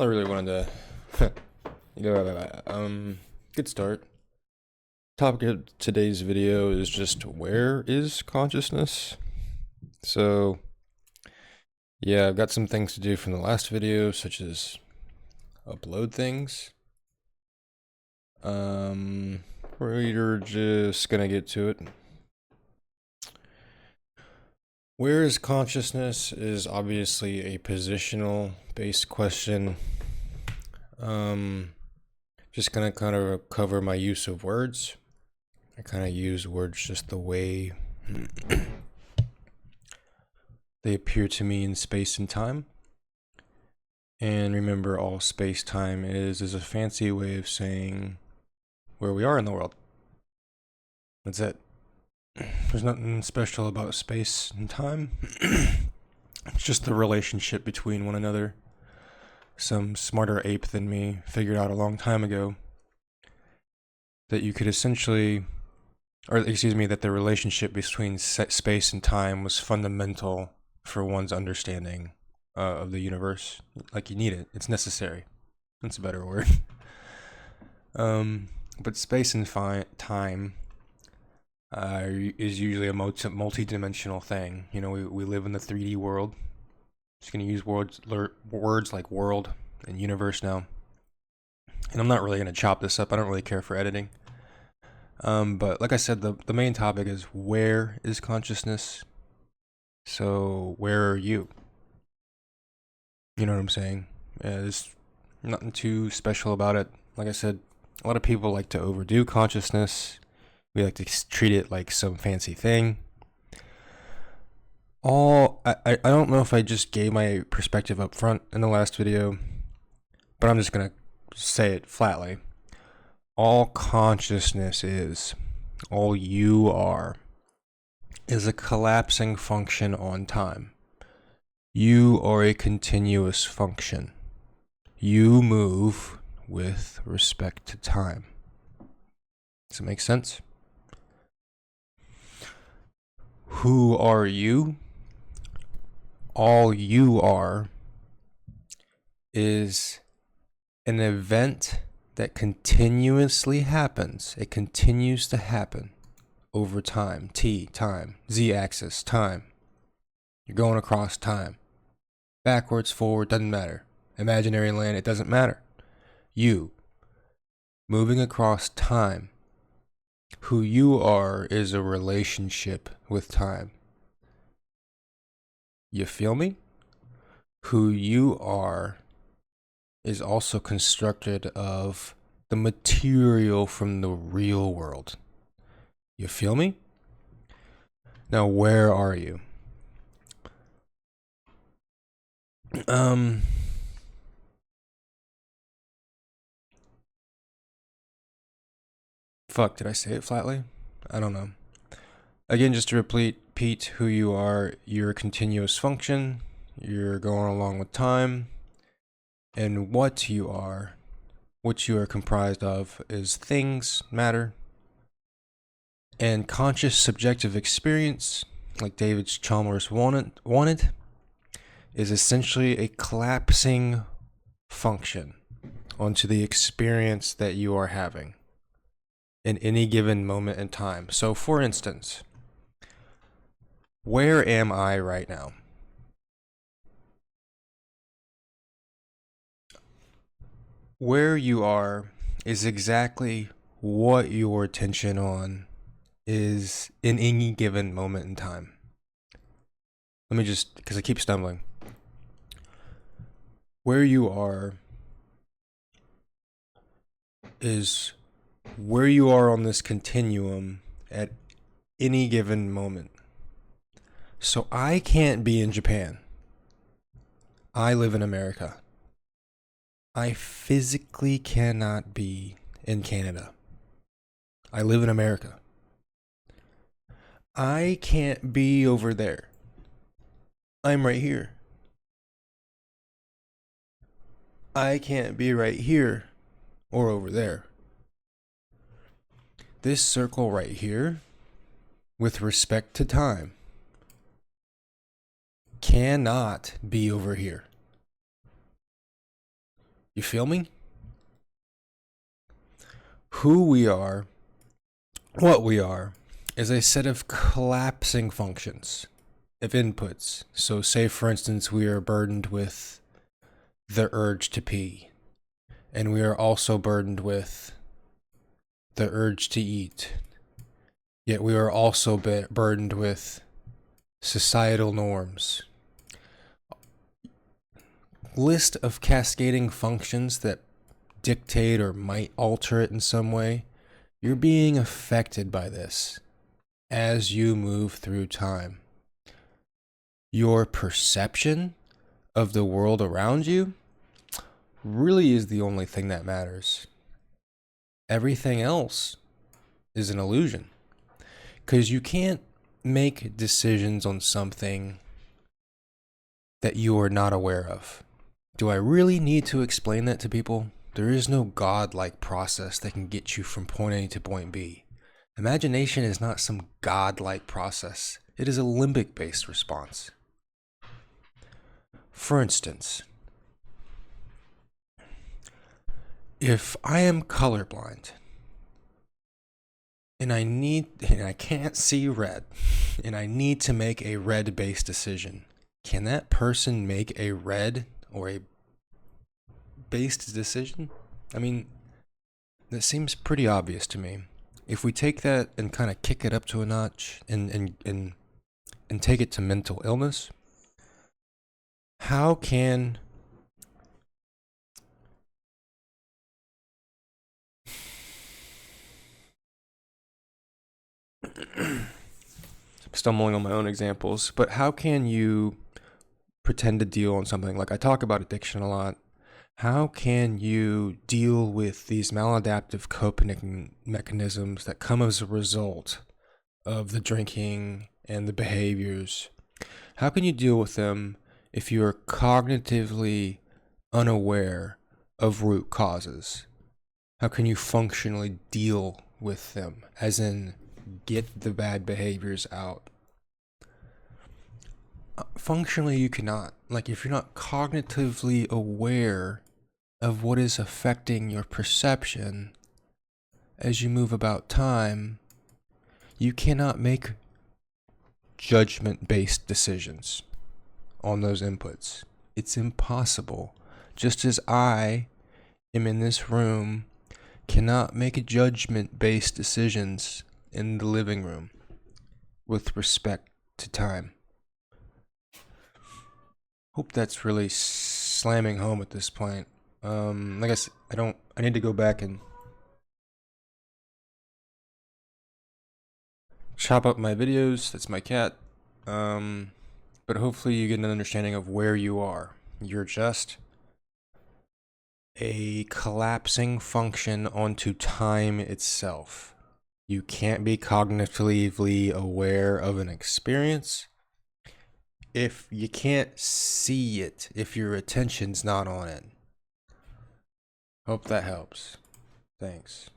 All I really wanted to, good start. Topic of today's video is just where is consciousness? So, yeah, I've got some things to do from the last video, such as upload things. We're just gonna get to it. Where is consciousness is obviously a positional based question. Just gonna kind of cover my use of words. I kind of use words just the way they appear to me in space and time. And remember, all space-time is a fancy way of saying where we are in the world. That's it. There's nothing special about space and time. It's just the relationship between one another. Some smarter ape than me figured out a long time ago that you could essentially, that the relationship between space and time was fundamental for one's understanding of the universe. Like, you need it. It's necessary. That's a better word. But space and time is usually a multi-dimensional thing. You know, we live in the 3D world. Just going to use words like world and universe now. And I'm not really going to chop this up. I don't really care for editing. But like I said, the main topic is where is consciousness? So where are you? You know what I'm saying? There's nothing too special about it. Like I said, a lot of people like to overdo consciousness. We like to treat it like some fancy thing. I don't know if I just gave my perspective up front in the last video, but I'm just going to say it flatly. All consciousness is, all you are, is a collapsing function on time. You are a continuous function. You move with respect to time. Does it make sense? Who are you? All you are is an event that continuously happens. It continues to happen over time. T, time. Z-axis, time. You're going across time. Backwards, forward, doesn't matter. Imaginary land, it doesn't matter. You, moving across time. Who you are is a relationship with time. You feel me? Who you are is also constructed of the material from the real world. You feel me? Now, where are you? Fuck, did I say it flatly? I don't know. Again, just to repeat who you are, you're a continuous function, you're going along with time, and what you are comprised of is things, matter, and conscious subjective experience, like David Chalmers wanted, is essentially a collapsing function onto the experience that you are having in any given moment in time. So, for instance, where am I right now? Where you are is exactly what your attention on is in any given moment in time. Let me just, because I keep stumbling. Where you are is where you are on this continuum at any given moment. So I can't be in Japan. I live in America. I physically cannot be in Canada. I live in America. I can't be over there. I'm right here. I can't be right here or over there. This circle right here, with respect to time, cannot be over here. You feel me? Who we are, what we are, is a set of collapsing functions of inputs. So say for instance we are burdened with the urge to pee, and we are also burdened with the urge to eat, yet we are also burdened with societal norms. List of cascading functions that dictate or might alter it in some way. You're being affected by this as you move through time. Your perception of the world around you really is the only thing that matters. Everything else is an illusion, because you can't make decisions on something that you are not aware of. Do I really need to explain that to people? There is no God-like process that can get you from point A to point B. Imagination is not some God-like process. It is a limbic-based response. For instance, if I am colorblind and I can't see red and I need to make a red-based decision, can that person make a red or a based decision? I mean, that seems pretty obvious to me. If we take that and kind of kick it up to a notch and take it to mental illness, how can stumbling on my own examples, but how can you pretend to deal on something like I talk about addiction a lot? How can you deal with these maladaptive coping mechanisms that come as a result of the drinking and the behaviors? How can you deal with them if you are cognitively unaware of root causes? How can you functionally deal with them, as in get the bad behaviors out? Functionally, you cannot. Like, if you're not cognitively aware of what is affecting your perception as you move about time, you cannot make judgment-based decisions on those inputs. It's impossible. Just as I am in this room, cannot make judgment-based decisions in the living room with respect to time. Hope that's really slamming home at this point. I guess I need to go back and chop up my videos. That's my cat. But hopefully you get an understanding of where you are. You're just a collapsing function onto time itself. You can't be cognitively aware of an experience if you can't see it, if your attention's not on it. Hope that helps. Thanks.